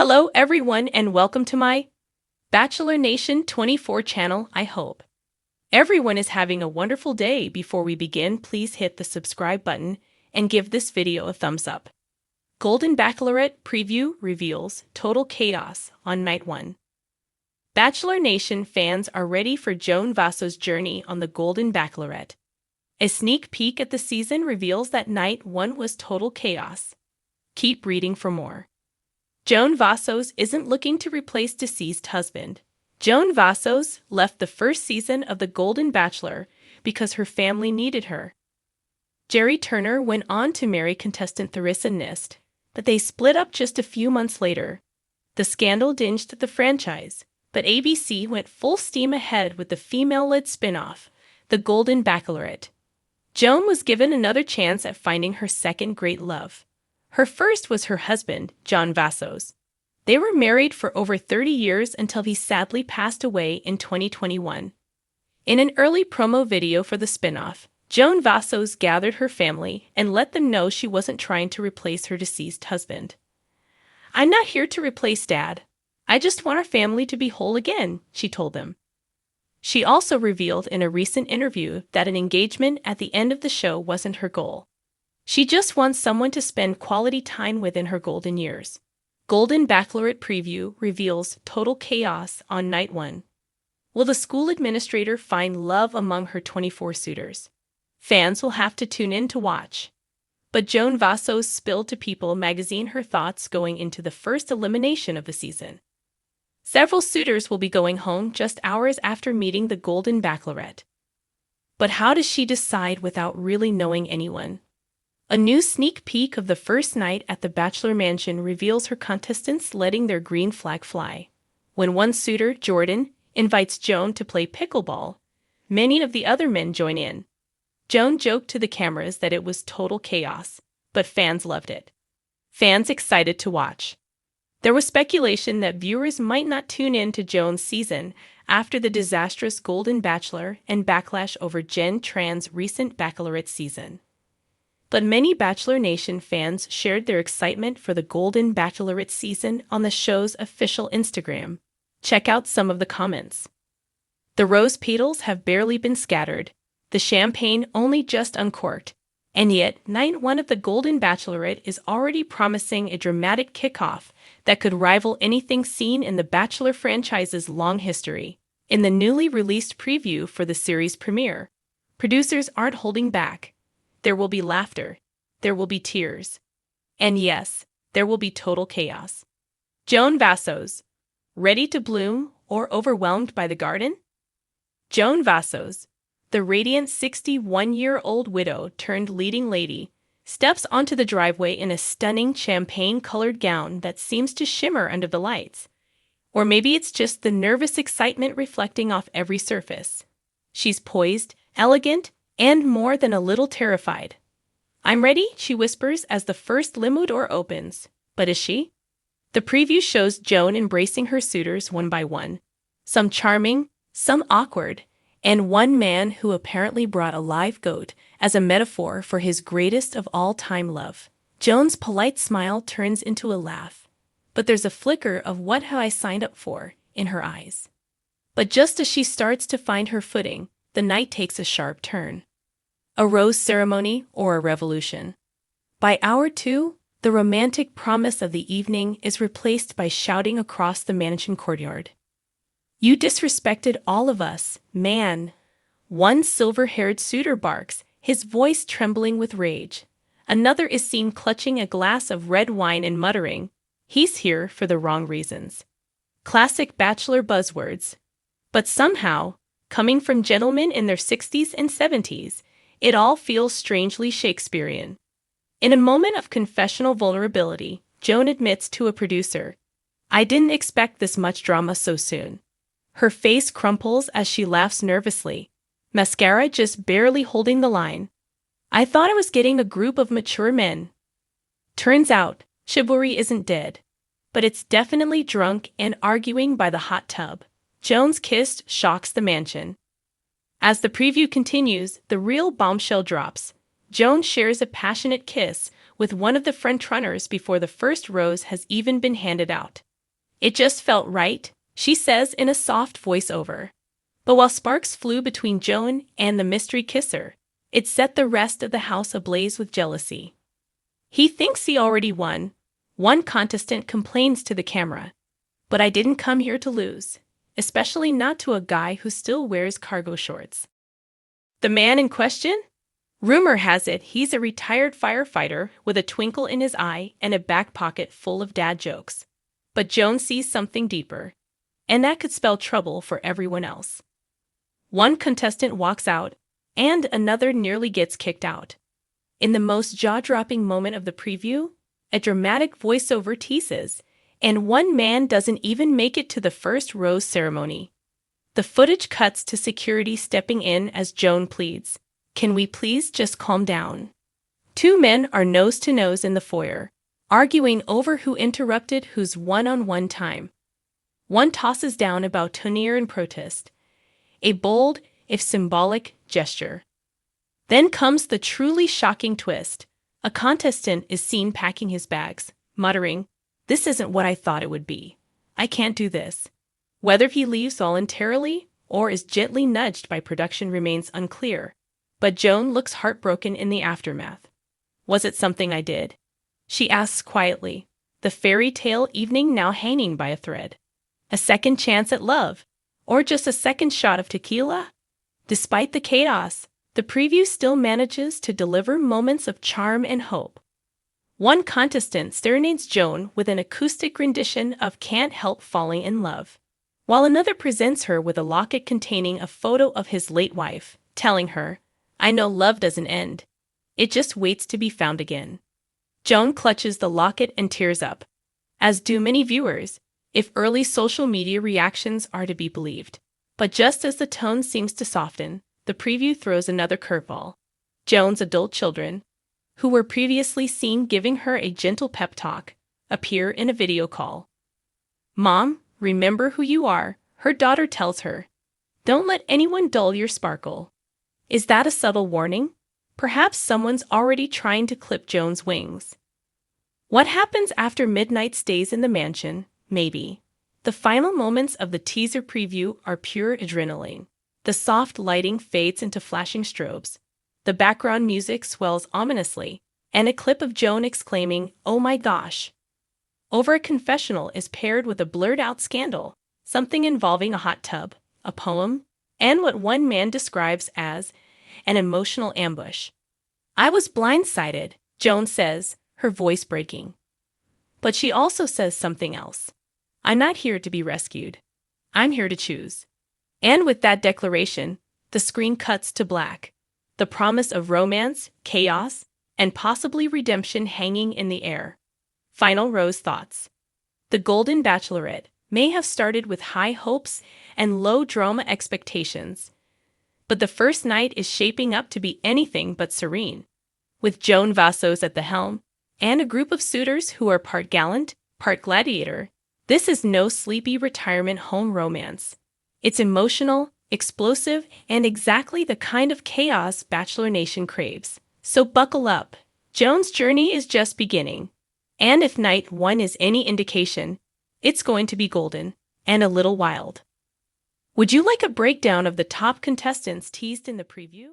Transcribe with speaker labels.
Speaker 1: Hello everyone and welcome to my Bachelor Nation 24 channel. I hope everyone is having a wonderful day. Before we begin, please hit the subscribe button and give this video a thumbs up. Golden Bachelorette preview reveals total chaos on night 1. Bachelor Nation fans are ready for Joan Vasso's journey on the Golden Bachelorette. A sneak peek at the season reveals that night 1 was total chaos. Keep reading for more. Joan Vassos isn't looking to replace deceased husband. Joan Vassos left the first season of The Golden Bachelor because her family needed her. Jerry Turner went on to marry contestant Theresa Nist, but they split up just a few months later. The scandal dinged the franchise, but ABC went full steam ahead with the female-led spin-off, The Golden Bachelorette. Joan was given another chance at finding her second great love. Her first was her husband, John Vassos. They were married for over 30 years until he sadly passed away in 2021. In an early promo video for the spin-off, Joan Vassos gathered her family and let them know she wasn't trying to replace her deceased husband. "I'm not here to replace Dad. I just want our family to be whole again," she told them. She also revealed in a recent interview that an engagement at the end of the show wasn't her goal. She just wants someone to spend quality time with in her golden years. Golden Bachelorette preview reveals total chaos on night 1. Will the school administrator find love among her 24 suitors? Fans will have to tune in to watch. But Joan Vassos spilled to People magazine her thoughts going into the first elimination of the season. Several suitors will be going home just hours after meeting the Golden Bachelorette. But how does she decide without really knowing anyone? A new sneak peek of the first night at the Bachelor Mansion reveals her contestants letting their green flag fly. When one suitor, Jordan, invites Joan to play pickleball, many of the other men join in. Joan joked to the cameras that it was total chaos, but fans loved it. Fans excited to watch. There was speculation that viewers might not tune in to Joan's season after the disastrous Golden Bachelor and backlash over Jen Tran's recent Bachelorette season. But many Bachelor Nation fans shared their excitement for the Golden Bachelorette season on the show's official Instagram. Check out some of the comments. "The rose petals have barely been scattered, the champagne only just uncorked, and yet night 1 of the Golden Bachelorette is already promising a dramatic kickoff that could rival anything seen in the Bachelor franchise's long history." In the newly released preview for the series premiere, producers aren't holding back. There will be laughter, there will be tears, and yes, there will be total chaos. Joan Vassos, ready to bloom or overwhelmed by the garden? Joan Vassos, the radiant 61-year-old widow turned leading lady, steps onto the driveway in a stunning champagne-colored gown that seems to shimmer under the lights. Or maybe it's just the nervous excitement reflecting off every surface. She's poised, elegant, and more than a little terrified. "I'm ready," she whispers as the first limo door opens. But is she? The preview shows Joan embracing her suitors one by one. Some charming, some awkward, and one man who apparently brought a live goat as a metaphor for his greatest of all-time love. Joan's polite smile turns into a laugh, but there's a flicker of "what have I signed up for" in her eyes. But just as she starts to find her footing, the night takes a sharp turn. A rose ceremony or a revolution. By hour 2, the romantic promise of the evening is replaced by shouting across the mansion courtyard. "You disrespected all of us, man." One silver-haired suitor barks, his voice trembling with rage. Another is seen clutching a glass of red wine and muttering, "He's here for the wrong reasons." Classic Bachelor buzzwords. But somehow, coming from gentlemen in their 60s and 70s, it all feels strangely Shakespearean. In a moment of confessional vulnerability, Joan admits to a producer, "I didn't expect this much drama so soon." Her face crumples as she laughs nervously, mascara just barely holding the line. "I thought I was getting a group of mature men." Turns out, chivalry isn't dead, but it's definitely drunk and arguing by the hot tub. Joan's kiss shocks the mansion. As the preview continues, the real bombshell drops. Joan shares a passionate kiss with one of the frontrunners before the first rose has even been handed out. It just felt right, she says in a soft voiceover. But while sparks flew between Joan and the mystery kisser, it set the rest of the house ablaze with jealousy. He thinks he already won. One contestant complains to the camera. But I didn't come here to lose, especially not to a guy who still wears cargo shorts. The man in question? Rumor has it he's a retired firefighter with a twinkle in his eye and a back pocket full of dad jokes. But Joan sees something deeper, and that could spell trouble for everyone else. One contestant walks out, and another nearly gets kicked out. In the most jaw-dropping moment of the preview, a dramatic voiceover teases, and one man doesn't even make it to the first rose ceremony. The footage cuts to security stepping in as Joan pleads, "Can we please just calm down?" Two men are nose to nose in the foyer, arguing over who interrupted whose one-on-one time. One tosses down a boutonniere in protest, a bold, if symbolic, gesture. Then comes the truly shocking twist. A contestant is seen packing his bags, muttering, "This isn't what I thought it would be. I can't do this." Whether he leaves voluntarily or is gently nudged by production remains unclear, but Joan looks heartbroken in the aftermath. "Was it something I did?" she asks quietly, the fairy tale evening now hanging by a thread. A second chance at love? Or just a second shot of tequila? Despite the chaos, the preview still manages to deliver moments of charm and hope. One contestant serenades Joan with an acoustic rendition of "Can't Help Falling in Love," while another presents her with a locket containing a photo of his late wife, telling her, "I know love doesn't end. It just waits to be found again." Joan clutches the locket and tears up, as do many viewers, if early social media reactions are to be believed. But just as the tone seems to soften, the preview throws another curveball. Joan's adult children, who were previously seen giving her a gentle pep talk, appear in a video call. "Mom, remember who you are," her daughter tells her. "Don't let anyone dull your sparkle." Is that a subtle warning? Perhaps someone's already trying to clip Joan's wings. What happens after midnight stays in the mansion? Maybe. The final moments of the teaser preview are pure adrenaline. The soft lighting fades into flashing strobes. The background music swells ominously, and a clip of Joan exclaiming, "Oh my gosh!" over a confessional is paired with a blurred-out scandal, something involving a hot tub, a poem, and what one man describes as an emotional ambush. "I was blindsided," Joan says, her voice breaking. But she also says something else. "I'm not here to be rescued. I'm here to choose." And with that declaration, the screen cuts to black, the promise of romance, chaos, and possibly redemption hanging in the air. Final Rose thoughts. The Golden Bachelorette may have started with high hopes and low drama expectations, but the first night is shaping up to be anything but serene. With Joan Vassos at the helm, and a group of suitors who are part gallant, part gladiator, this is no sleepy retirement home romance. It's emotional, explosive, and exactly the kind of chaos Bachelor Nation craves. So buckle up. Joan's journey is just beginning. And if night one is any indication, it's going to be golden and a little wild. Would you like a breakdown of the top contestants teased in the preview?